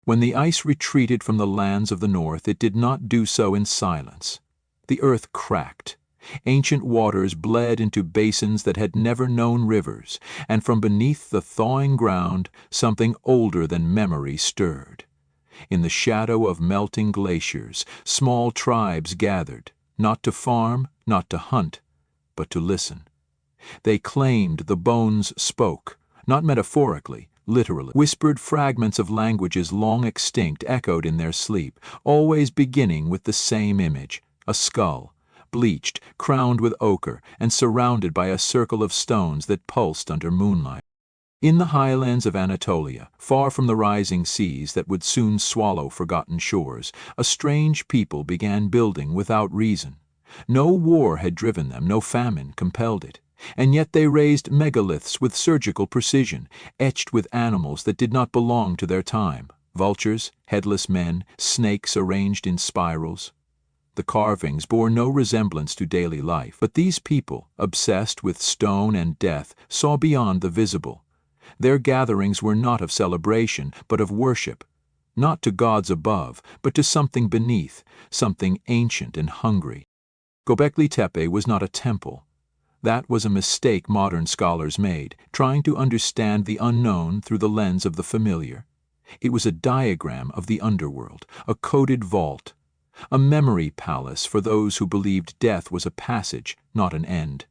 When the ice retreated from the lands of the north, it did not do so in silence. The earth cracked. Ancient waters bled into basins that had never known rivers, and from beneath the thawing ground something older than memory stirred. In the shadow of melting glaciers, small tribes gathered, not to farm, not to hunt, but to listen. They claimed the bones spoke, not metaphorically, literally. Whispered fragments of languages long extinct echoed in their sleep, always beginning with the same image, a skull, bleached, crowned with ochre, and surrounded by a circle of stones that pulsed under moonlight. In the highlands of Anatolia, far from the rising seas that would soon swallow forgotten shores, a strange people began building without reason. No war had driven them, no famine compelled it. And yet they raised megaliths with surgical precision, etched with animals that did not belong to their time: vultures, headless men, snakes arranged in spirals. The carvings bore no resemblance to daily life, but these people, obsessed with stone and death, saw beyond the visible. Their gatherings were not of celebration, but of worship, not to gods above, but to something beneath, something ancient and hungry. Göbekli Tepe was not a temple. That was a mistake modern scholars made, trying to understand the unknown through the lens of the familiar. It was a diagram of the underworld, a coded vault, a memory palace for those who believed death was a passage, not an end.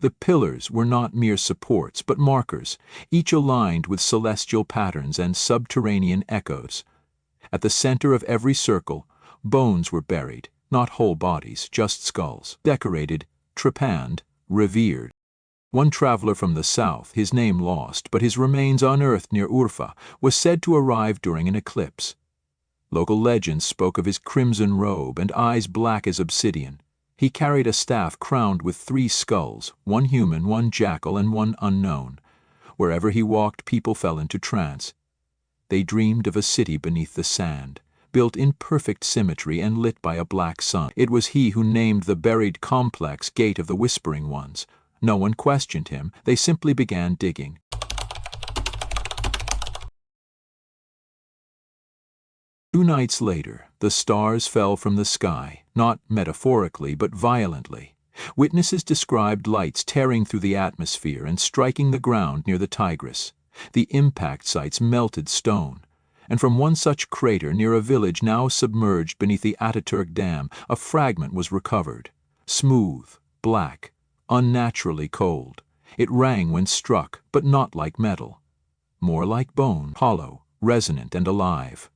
The pillars were not mere supports, but markers, each aligned with celestial patterns and subterranean echoes. At the center of every circle, bones were buried, not whole bodies, just skulls, decorated, trepanned, revered. One traveler from the south, his name lost, but his remains unearthed near Urfa, was said to arrive during an eclipse. Local legends spoke of his crimson robe and eyes black as obsidian. He carried a staff crowned with 3 skulls, one human, one jackal, and one unknown. Wherever he walked, people fell into trance. They dreamed of a city beneath the sand, built in perfect symmetry and lit by a black sun. It was he who named the buried complex Gate of the Whispering Ones. No one questioned him, they simply began digging. 2 nights later, the stars fell from the sky, not metaphorically but violently. Witnesses described lights tearing through the atmosphere and striking the ground near the Tigris. The impact sites melted stone. And from one such crater near a village now submerged beneath the Ataturk Dam, a fragment was recovered. Smooth, black, unnaturally cold. It rang when struck, but not like metal. More like bone, hollow, resonant, and alive.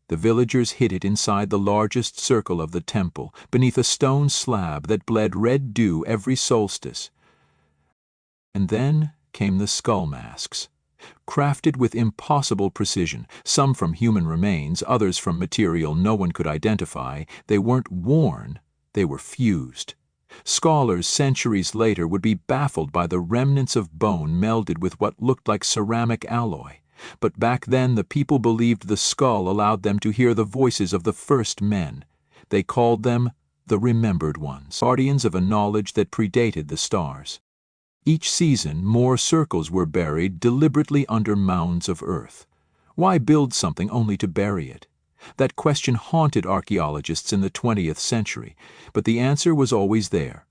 The villagers hid it inside the largest circle of the temple, beneath a stone slab that bled red dew every solstice. And then came the skull masks. Crafted with impossible precision, some from human remains, others from material no one could identify, they weren't worn, they were fused. Scholars centuries later would be baffled by the remnants of bone melded with what looked like ceramic alloy. But back then the people believed the skull allowed them to hear the voices of the first men. They called them the Remembered Ones, guardians of a knowledge that predated the stars. Each season, more circles were buried deliberately under mounds of earth. Why build something only to bury it? That question haunted archaeologists in the 20th century, but the answer was always there.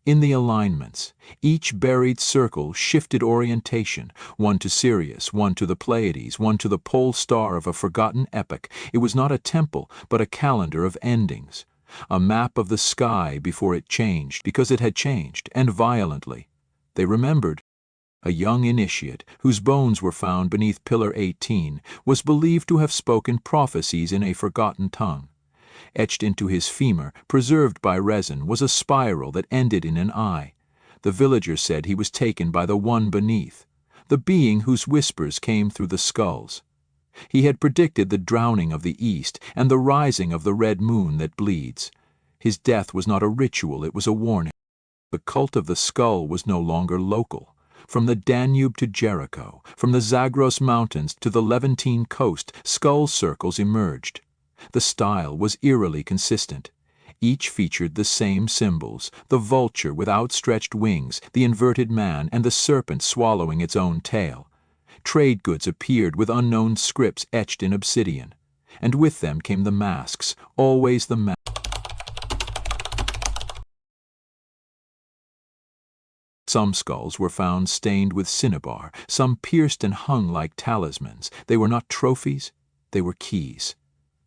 In the alignments, each buried circle shifted orientation, one to Sirius, one to the Pleiades, one to the pole star of a forgotten epoch. It was not a temple, but a calendar of endings. A map of the sky before it changed, because it had changed, and violently. They remembered. A young initiate, whose bones were found beneath Pillar 18, was believed to have spoken prophecies in a forgotten tongue. Etched into his femur, preserved by resin, was a spiral that ended in an eye. The villagers said he was taken by the one beneath, the being whose whispers came through the skulls. He had predicted the drowning of the east and the rising of the red moon that bleeds. His death was not a ritual, it was a warning. The cult of the skull was no longer local. From the Danube to Jericho, from the Zagros Mountains to the Levantine coast, skull circles emerged. The style was eerily consistent. Each featured the same symbols: the vulture with outstretched wings, the inverted man, and the serpent swallowing its own tail. Trade goods appeared with unknown scripts etched in obsidian, and with them came the masks, always the masks. Some skulls were found stained with cinnabar, some pierced and hung like talismans. They were not trophies, they were keys.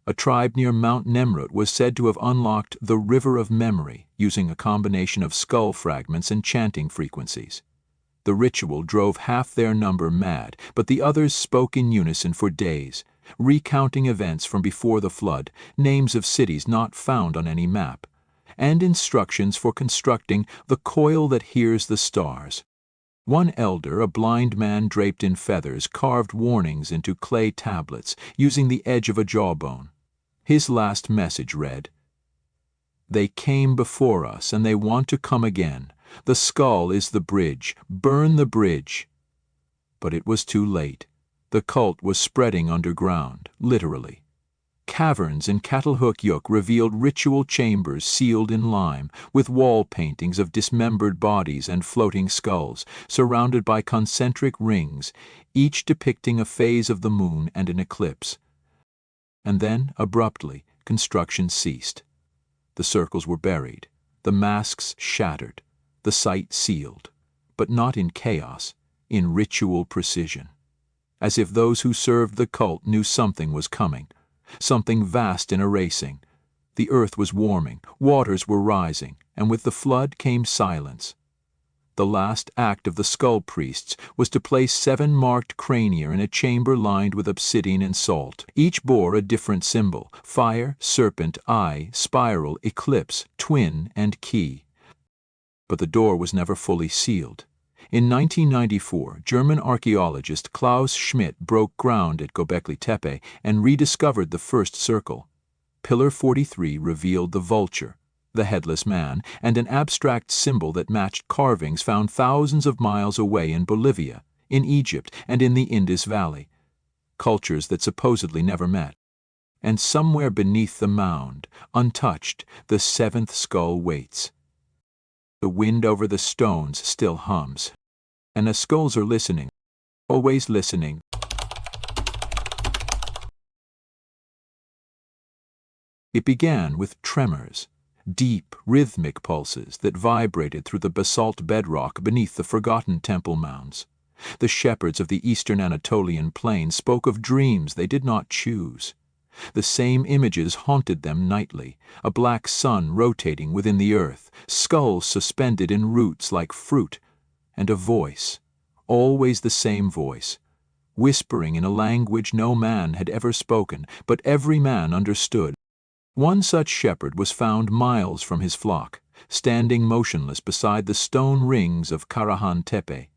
A tribe near Mount Nemrut was said to have unlocked the River of Memory using a combination of skull fragments and chanting frequencies. The ritual drove half their number mad, but the others spoke in unison for days, recounting events from before the flood, names of cities not found on any map, and instructions for constructing the coil that hears the stars. One elder, a blind man draped in feathers, carved warnings into clay tablets using the edge of a jawbone. His last message read, "They came before us and they want to come again. The skull is the bridge. Burn the bridge." But it was too late. The cult was spreading underground, literally. Caverns in Catalhook revealed ritual chambers sealed in lime, with wall paintings of dismembered bodies and floating skulls, surrounded by concentric rings, each depicting a phase of the moon and an eclipse. And then, abruptly, construction ceased. The circles were buried, the masks shattered, the site sealed, but not in chaos, in ritual precision. As if those who served the cult knew something was coming, something vast and erasing. The earth was warming, waters were rising, and with the flood came silence. The last act of the skull priests was to place 7 marked crania in a chamber lined with obsidian and salt. Each bore a different symbol: fire, serpent, eye, spiral, eclipse, twin, and key. But the door was never fully sealed. In 1994, German archaeologist Klaus Schmidt broke ground at Göbekli Tepe and rediscovered the first circle. Pillar 43 revealed the vulture, the headless man, and an abstract symbol that matched carvings found thousands of miles away in Bolivia, in Egypt, and in the Indus Valley. Cultures that supposedly never met. And somewhere beneath the mound, untouched, the 7th skull waits. The wind over the stones still hums. And the skulls are listening, always listening. It began with tremors, deep, rhythmic pulses that vibrated through the basalt bedrock beneath the forgotten temple mounds. The shepherds of the eastern Anatolian plain spoke of dreams they did not choose. The same images haunted them nightly, a black sun rotating within the earth, skulls suspended in roots like fruit, and a voice, always the same voice, whispering in a language no man had ever spoken, but every man understood. One such shepherd was found miles from his flock, standing motionless beside the stone rings of Karahan Tepe.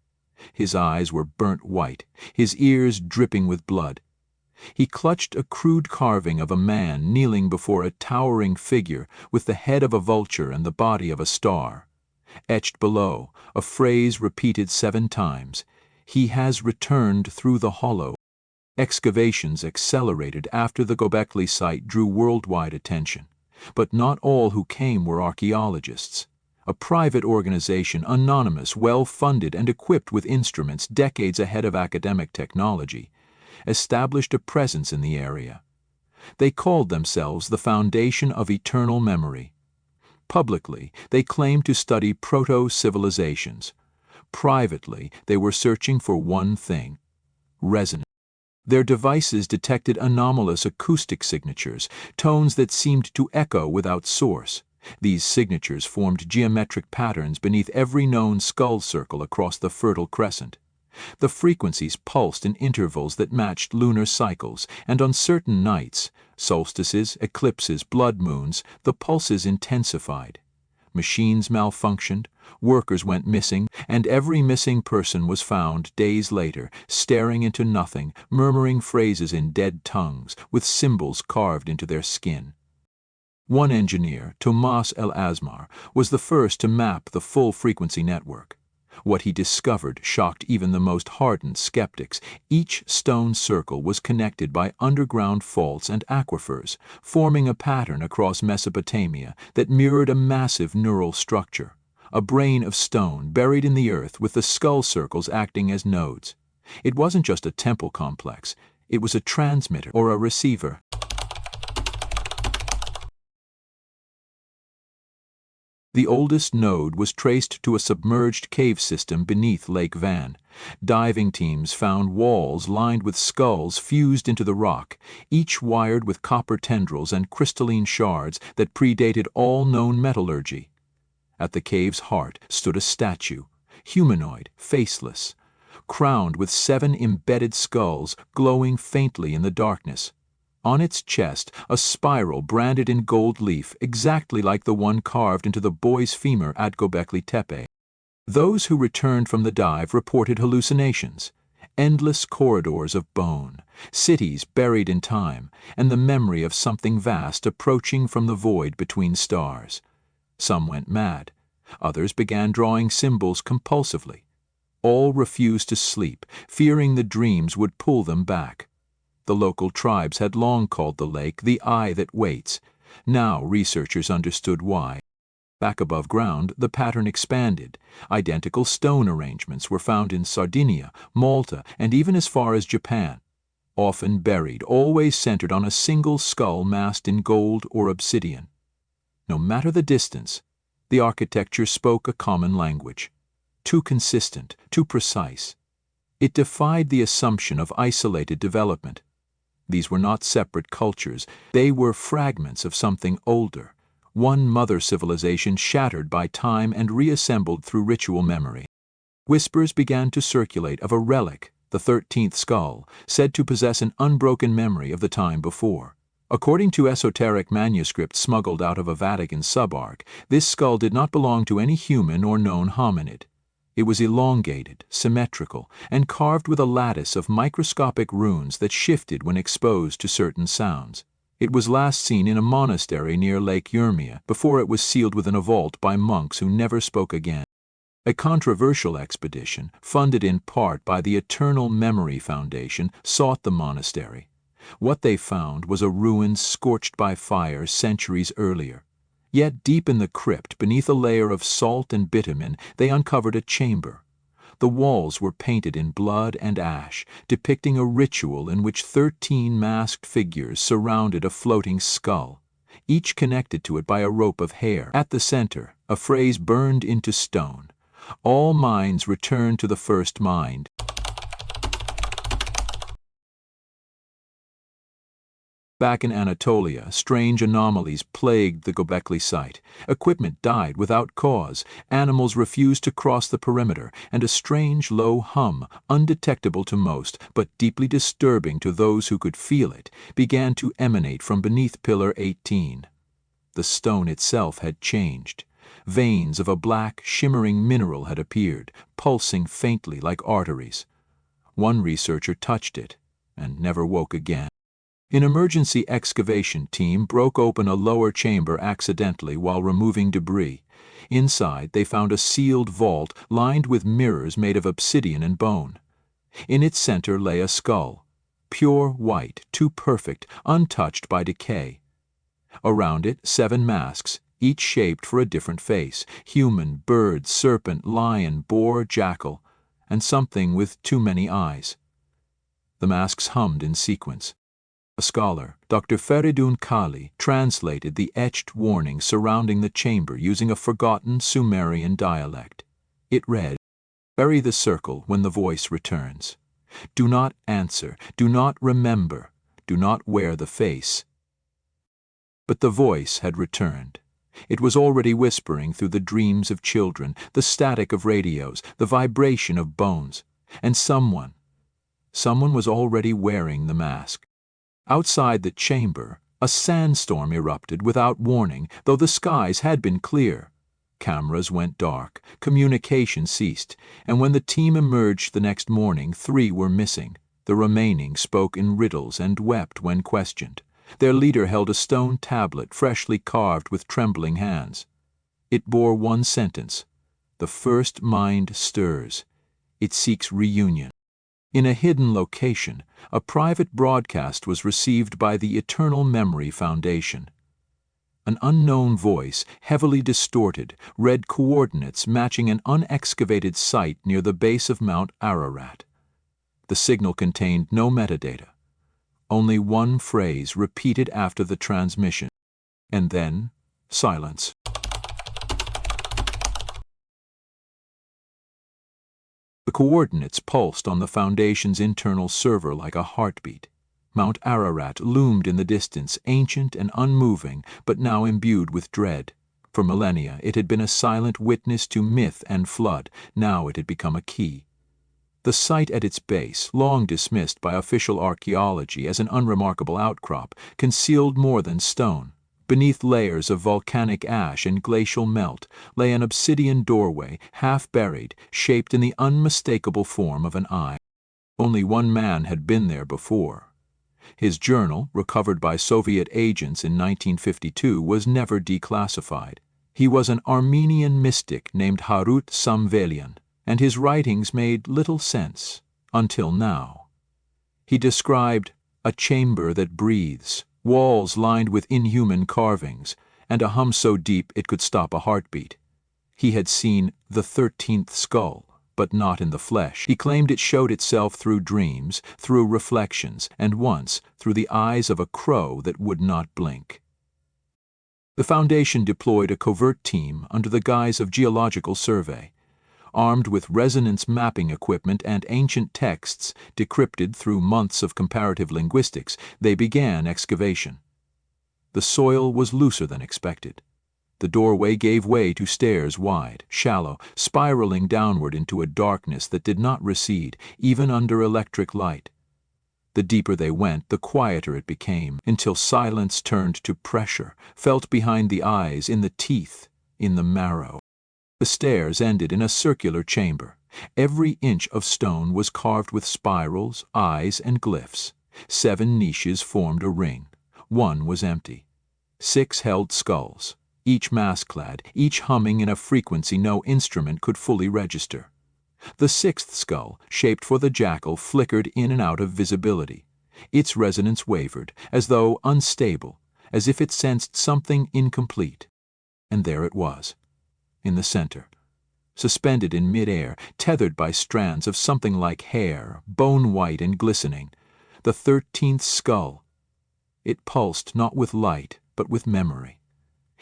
His eyes were burnt white, his ears dripping with blood. He clutched a crude carving of a man kneeling before a towering figure with the head of a vulture and the body of a star. Etched below, a phrase repeated 7 times, "He has returned through the hollow." Excavations accelerated after the Göbekli site drew worldwide attention. But not all who came were archaeologists. A private organization, anonymous, well-funded, and equipped with instruments decades ahead of academic technology, established a presence in the area. They called themselves the Foundation of Eternal Memory. Publicly, they claimed to study proto-civilizations. Privately, they were searching for one thing: resonance. Their devices detected anomalous acoustic signatures, tones that seemed to echo without source. These signatures formed geometric patterns beneath every known skull circle across the Fertile Crescent. The frequencies pulsed in intervals that matched lunar cycles, and on certain nights, solstices, eclipses, blood moons, the pulses intensified. Machines malfunctioned, workers went missing, and every missing person was found days later, staring into nothing, murmuring phrases in dead tongues, with symbols carved into their skin. One engineer, Tomas El Asmar, was the first to map the full frequency network. What he discovered shocked even the most hardened skeptics. Each stone circle was connected by underground faults and aquifers, forming a pattern across Mesopotamia that mirrored a massive neural structure, a brain of stone buried in the earth with the skull circles acting as nodes. It wasn't just a temple complex, it was a transmitter or a receiver. The oldest node was traced to a submerged cave system beneath Lake Van. Diving teams found walls lined with skulls fused into the rock, each wired with copper tendrils and crystalline shards that predated all known metallurgy. At the cave's heart stood a statue, humanoid, faceless, crowned with 7 embedded skulls glowing faintly in the darkness. On its chest, a spiral branded in gold leaf, exactly like the one carved into the boy's femur at Göbekli Tepe. Those who returned from the dive reported hallucinations, endless corridors of bone, cities buried in time, and the memory of something vast approaching from the void between stars. Some went mad. Others began drawing symbols compulsively. All refused to sleep, fearing the dreams would pull them back. The local tribes had long called the lake the Eye That Waits. Now researchers understood why. Back above ground, the pattern expanded. Identical stone arrangements were found in Sardinia, Malta, and even as far as Japan. Often buried, always centered on a single skull masked in gold or obsidian. No matter the distance, the architecture spoke a common language. Too consistent, too precise. It defied the assumption of isolated development. These were not separate cultures, they were fragments of something older, one mother civilization shattered by time and reassembled through ritual memory. Whispers began to circulate of a relic, the 13th Skull, said to possess an unbroken memory of the time before. According to esoteric manuscripts smuggled out of a Vatican subark, this skull did not belong to any human or known hominid. It was elongated, symmetrical, and carved with a lattice of microscopic runes that shifted when exposed to certain sounds. It was last seen in a monastery near Lake Urmia before it was sealed within a vault by monks who never spoke again. A controversial expedition, funded in part by the Eternal Memory Foundation, sought the monastery. What they found was a ruin scorched by fire centuries earlier. Yet deep in the crypt, beneath a layer of salt and bitumen, they uncovered a chamber. The walls were painted in blood and ash, depicting a ritual in which 13 masked figures surrounded a floating skull, each connected to it by a rope of hair. At the center, a phrase burned into stone: "All minds return to the first mind." Back in Anatolia, strange anomalies plagued the Göbekli site. Equipment died without cause, animals refused to cross the perimeter, and a strange low hum, undetectable to most, but deeply disturbing to those who could feel it, began to emanate from beneath Pillar 18. The stone itself had changed. Veins of a black, shimmering mineral had appeared, pulsing faintly like arteries. One researcher touched it, and never woke again. An emergency excavation team broke open a lower chamber accidentally while removing debris. Inside, they found a sealed vault lined with mirrors made of obsidian and bone. In its center lay a skull, pure white, too perfect, untouched by decay. Around it, 7 masks, each shaped for a different face: human, bird, serpent, lion, boar, jackal, and something with too many eyes. The masks hummed in sequence. A scholar, Dr. Feridun Kali, translated the etched warning surrounding the chamber using a forgotten Sumerian dialect. It read, "Bury the circle when the voice returns. Do not answer, do not remember, do not wear the face." But the voice had returned. It was already whispering through the dreams of children, the static of radios, the vibration of bones. And someone was already wearing the mask. Outside the chamber, a sandstorm erupted without warning, though the skies had been clear. Cameras went dark, communication ceased, and when the team emerged the next morning, 3 were missing. The remaining spoke in riddles and wept when questioned. Their leader held a stone tablet freshly carved with trembling hands. It bore one sentence: "The first mind stirs. It seeks reunion." In a hidden location, a private broadcast was received by the Eternal Memory Foundation. An unknown voice, heavily distorted, read coordinates matching an unexcavated site near the base of Mount Ararat. The signal contained no metadata, only one phrase repeated after the transmission, and then silence. The coordinates pulsed on the Foundation's internal server like a heartbeat. Mount Ararat loomed in the distance, ancient and unmoving, but now imbued with dread. For millennia, it had been a silent witness to myth and flood. Now it had become a key. The site at its base, long dismissed by official archaeology as an unremarkable outcrop, concealed more than stone. Beneath layers of volcanic ash and glacial melt lay an obsidian doorway, half buried, shaped in the unmistakable form of an eye. Only one man had been there before. His journal, recovered by Soviet agents in 1952, was never declassified. He was an Armenian mystic named Harut Samvelian, and his writings made little sense, until now. He described a chamber that breathes, walls lined with inhuman carvings, and a hum so deep it could stop a heartbeat. He had seen the 13th Skull, but not in the flesh. He claimed it showed itself through dreams, through reflections, and once through the eyes of a crow that would not blink. The Foundation deployed a covert team under the guise of geological survey. Armed with resonance mapping equipment and ancient texts decrypted through months of comparative linguistics, they began excavation. The soil was looser than expected. The doorway gave way to stairs wide, shallow, spiraling downward into a darkness that did not recede, even under electric light. The deeper they went, the quieter it became, until silence turned to pressure, felt behind the eyes, in the teeth, in the marrow. The stairs ended in a circular chamber. Every inch of stone was carved with spirals, eyes, and glyphs. 7 niches formed a ring. 1 was empty. 6 held skulls, each mask-clad, each humming in a frequency no instrument could fully register. The 6th skull, shaped for the jackal, flickered in and out of visibility. Its resonance wavered, as though unstable, as if it sensed something incomplete. And there it was, in the center, suspended in mid-air, tethered by strands of something like hair, bone-white and glistening, the 13th Skull. It pulsed not with light, but with memory.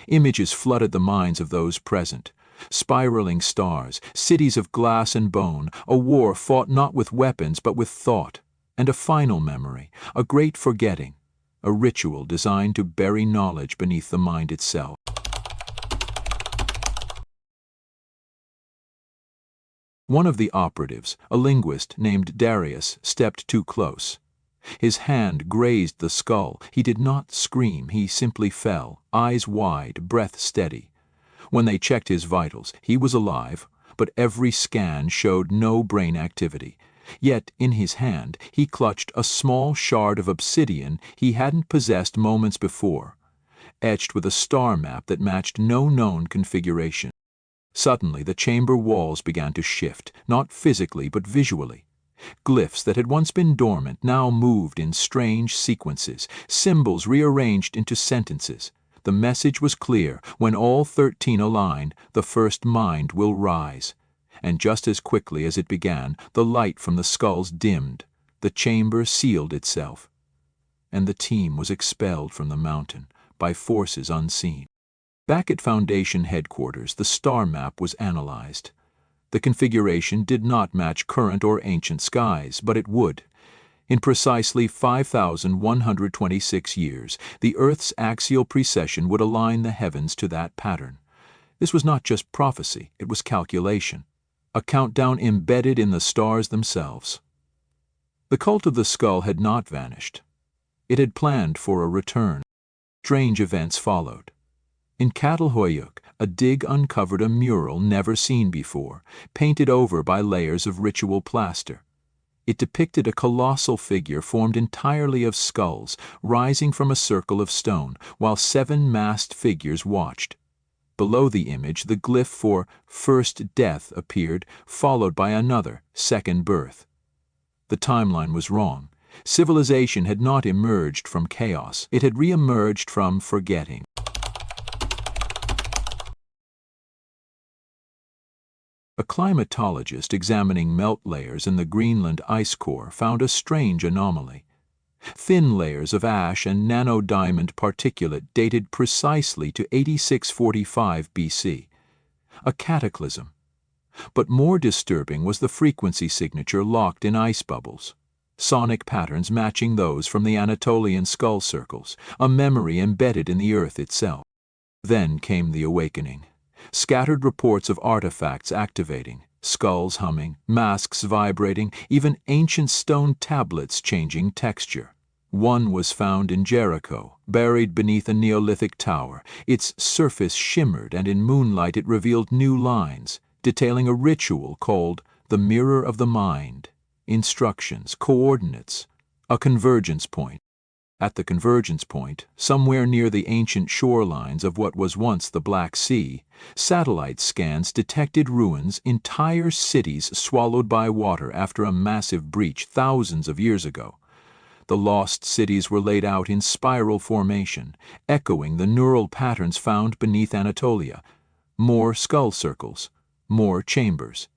Images flooded the minds of those present. Spiraling stars, cities of glass and bone, a war fought not with weapons but with thought, and a final memory, a great forgetting, a ritual designed to bury knowledge beneath the mind itself. One of the operatives, a linguist named Darius, stepped too close. His hand grazed the skull. He did not scream, he simply fell, eyes wide, breath steady. When they checked his vitals, he was alive, but every scan showed no brain activity. Yet in his hand he clutched a small shard of obsidian he hadn't possessed moments before, etched with a star map that matched no known configuration. Suddenly the chamber walls began to shift, not physically but visually. Glyphs that had once been dormant now moved in strange sequences, symbols rearranged into sentences. The message was clear: when all 13 align, the first mind will rise. And just as quickly as it began, the light from the skulls dimmed, the chamber sealed itself, and the team was expelled from the mountain by forces unseen. Back at Foundation headquarters, the star map was analyzed. The configuration did not match current or ancient skies, but it would. In precisely 5,126 years, the Earth's axial precession would align the heavens to that pattern. This was not just prophecy, it was calculation, a countdown embedded in the stars themselves. The cult of the skull had not vanished. It had planned for a return. Strange events followed. In Catalhoyuk, a dig uncovered a mural never seen before, painted over by layers of ritual plaster. It depicted a colossal figure formed entirely of skulls, rising from a circle of stone, while 7 masked figures watched. Below the image, the glyph for first death appeared, followed by another, second birth. The timeline was wrong. Civilization had not emerged from chaos. It had re-emerged from forgetting. A climatologist examining melt layers in the Greenland ice core found a strange anomaly. Thin layers of ash and nanodiamond particulate dated precisely to 8645 BC. A cataclysm. But more disturbing was the frequency signature locked in ice bubbles. Sonic patterns matching those from the Anatolian skull circles, a memory embedded in the earth itself. Then came the awakening. Scattered reports of artifacts activating, skulls humming, masks vibrating, even ancient stone tablets changing texture. One was found in Jericho, buried beneath a Neolithic tower. Its surface shimmered, and in moonlight it revealed new lines, detailing a ritual called the Mirror of the Mind. Instructions, coordinates, a convergence point. At the convergence point, somewhere near the ancient shorelines of what was once the Black Sea, satellite scans detected ruins, entire cities swallowed by water after a massive breach thousands of years ago. The lost cities were laid out in spiral formation, echoing the neural patterns found beneath Anatolia. More skull circles, more chambers,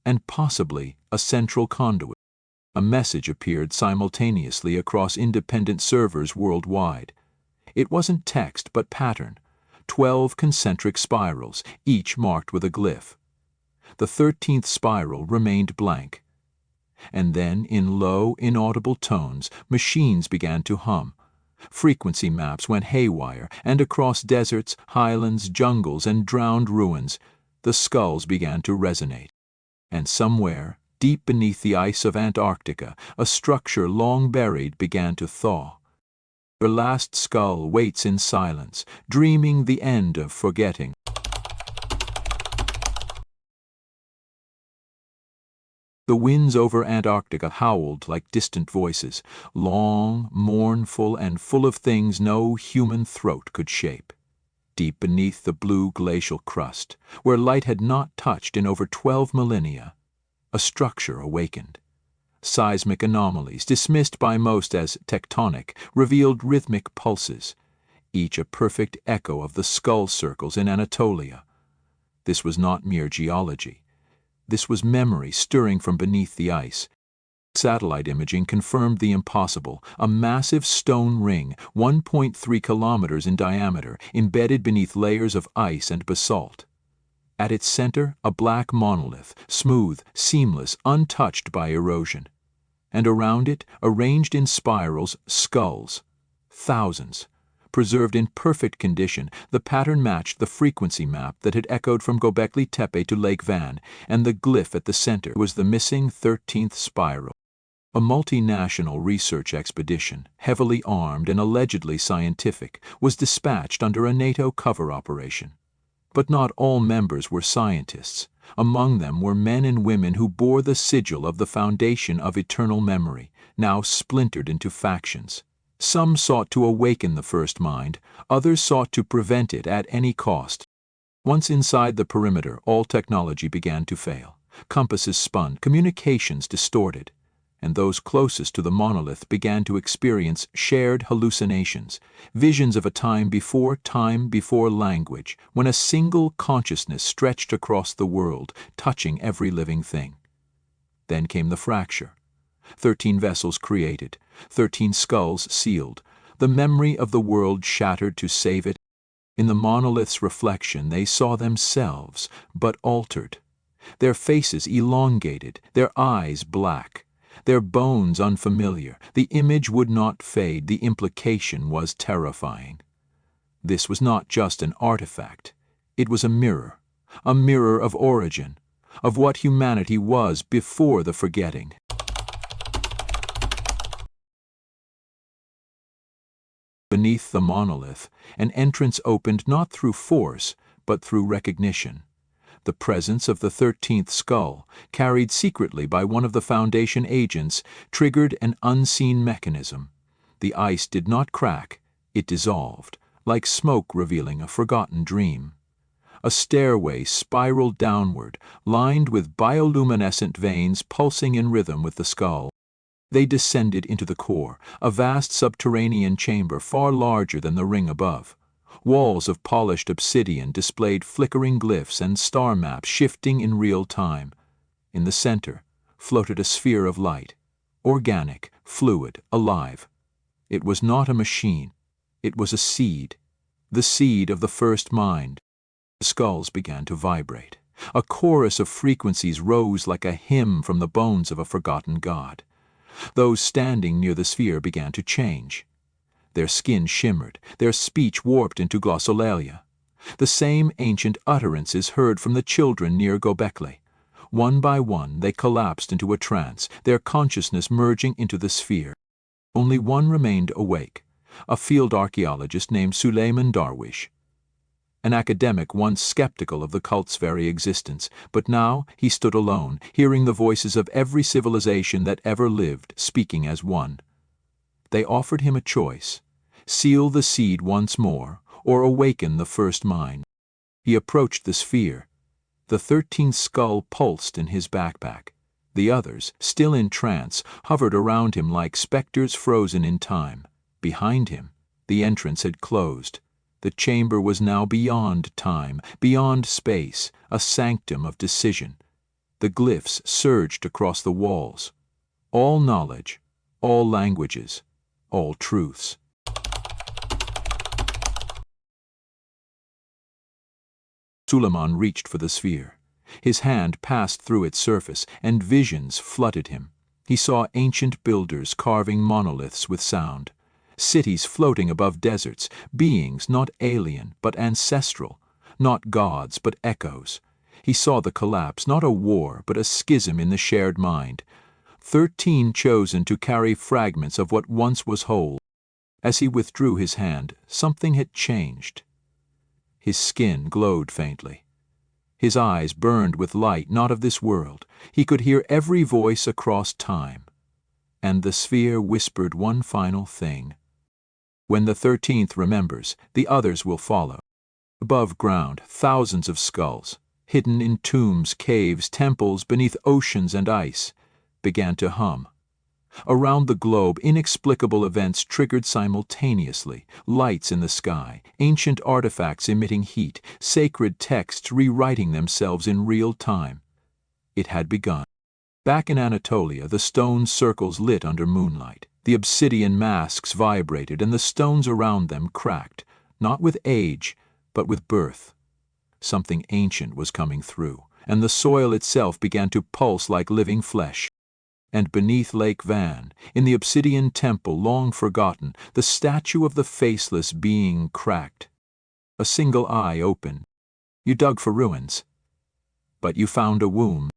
and possibly a central conduit. A message appeared simultaneously across independent servers worldwide. It wasn't text but pattern, 12 concentric spirals, each marked with a glyph. The 13th spiral remained blank. And then, in low, inaudible tones, machines began to hum. Frequency maps went haywire, and across deserts, highlands, jungles, and drowned ruins, the skulls began to resonate. And somewhere, deep beneath the ice of Antarctica, a structure long buried began to thaw. Her last skull waits in silence, dreaming the end of forgetting. The winds over Antarctica howled like distant voices, long, mournful, and full of things no human throat could shape. Deep beneath the blue glacial crust, where light had not touched in over 12 millennia, a structure awakened. Seismic anomalies, dismissed by most as tectonic, revealed rhythmic pulses, each a perfect echo of the skull circles in Anatolia. This was not mere geology. This was memory stirring from beneath the ice. Satellite imaging confirmed the impossible, a massive stone ring, 1.3 kilometers in diameter, embedded beneath layers of ice and basalt. At its center, a black monolith, smooth, seamless, untouched by erosion. And around it, arranged in spirals, skulls. Thousands. Preserved in perfect condition, the pattern matched the frequency map that had echoed from Göbekli Tepe to Lake Van, and the glyph at the center was the missing 13th spiral. A multinational research expedition, heavily armed and allegedly scientific, was dispatched under a NATO cover operation. But not all members were scientists. Among them were men and women who bore the sigil of the foundation of eternal memory, now splintered into factions. Some sought to awaken the first mind, others sought to prevent it at any cost. Once inside the perimeter, all technology began to fail. Compasses spun, communications distorted, and those closest to the monolith began to experience shared hallucinations, visions of a time before language, when a single consciousness stretched across the world, touching every living thing. Then came the fracture. 13 vessels created, 13 skulls sealed, the memory of the world shattered to save it. In the monolith's reflection they saw themselves, but altered. Their faces elongated, their eyes black, their bones unfamiliar. The image would not fade, the implication was terrifying. This was not just an artifact, it was a mirror of origin, of what humanity was before the forgetting. Beneath the monolith, an entrance opened not through force, but through recognition. The presence of the 13th skull, carried secretly by one of the Foundation agents, triggered an unseen mechanism. The ice did not crack, it dissolved, like smoke revealing a forgotten dream. A stairway spiraled downward, lined with bioluminescent veins pulsing in rhythm with the skull. They descended into the core, a vast subterranean chamber far larger than the ring above. Walls of polished obsidian displayed flickering glyphs and star maps shifting in real time. In the center floated a sphere of light, organic, fluid, alive. It was not a machine. It was a seed, the seed of the first mind. The skulls began to vibrate. A chorus of frequencies rose like a hymn from the bones of a forgotten god. Those standing near the sphere began to change. Their skin shimmered, their speech warped into glossolalia. The same ancient utterances heard from the children near Göbekli. One by one they collapsed into a trance, their consciousness merging into the sphere. Only one remained awake, a field archaeologist named Süleyman Darwish. An academic once skeptical of the cult's very existence, but now he stood alone, hearing the voices of every civilization that ever lived, speaking as one. They offered him a choice: seal the seed once more, or awaken the first mind. He approached the sphere. The 13th skull pulsed in his backpack. The others, still in trance, hovered around him like specters frozen in time. Behind him, the entrance had closed. The chamber was now beyond time, beyond space, a sanctum of decision. The glyphs surged across the walls. All knowledge, all languages, all truths. Suleiman reached for the sphere. His hand passed through its surface, and visions flooded him. He saw ancient builders carving monoliths with sound, cities floating above deserts, beings not alien but ancestral, not gods but echoes. He saw the collapse, not a war but a schism in the shared mind. 13 chosen to carry fragments of what once was whole. As he withdrew his hand, something had changed. His skin glowed faintly. His eyes burned with light not of this world. He could hear every voice across time. And the sphere whispered one final thing: when the 13th remembers, the others will follow. Above ground, thousands of skulls, hidden in tombs, caves, temples, beneath oceans and ice, began to hum. Around the globe, inexplicable events triggered simultaneously: lights in the sky, ancient artifacts emitting heat, sacred texts rewriting themselves in real time. It had begun. Back in Anatolia, the stone circles lit under moonlight. The obsidian masks vibrated, and the stones around them cracked, not with age, but with birth. Something ancient was coming through, and the soil itself began to pulse like living flesh. And beneath Lake Van, in the obsidian temple long forgotten, the statue of the faceless being cracked. A single eye opened. You dug for ruins, but you found a womb.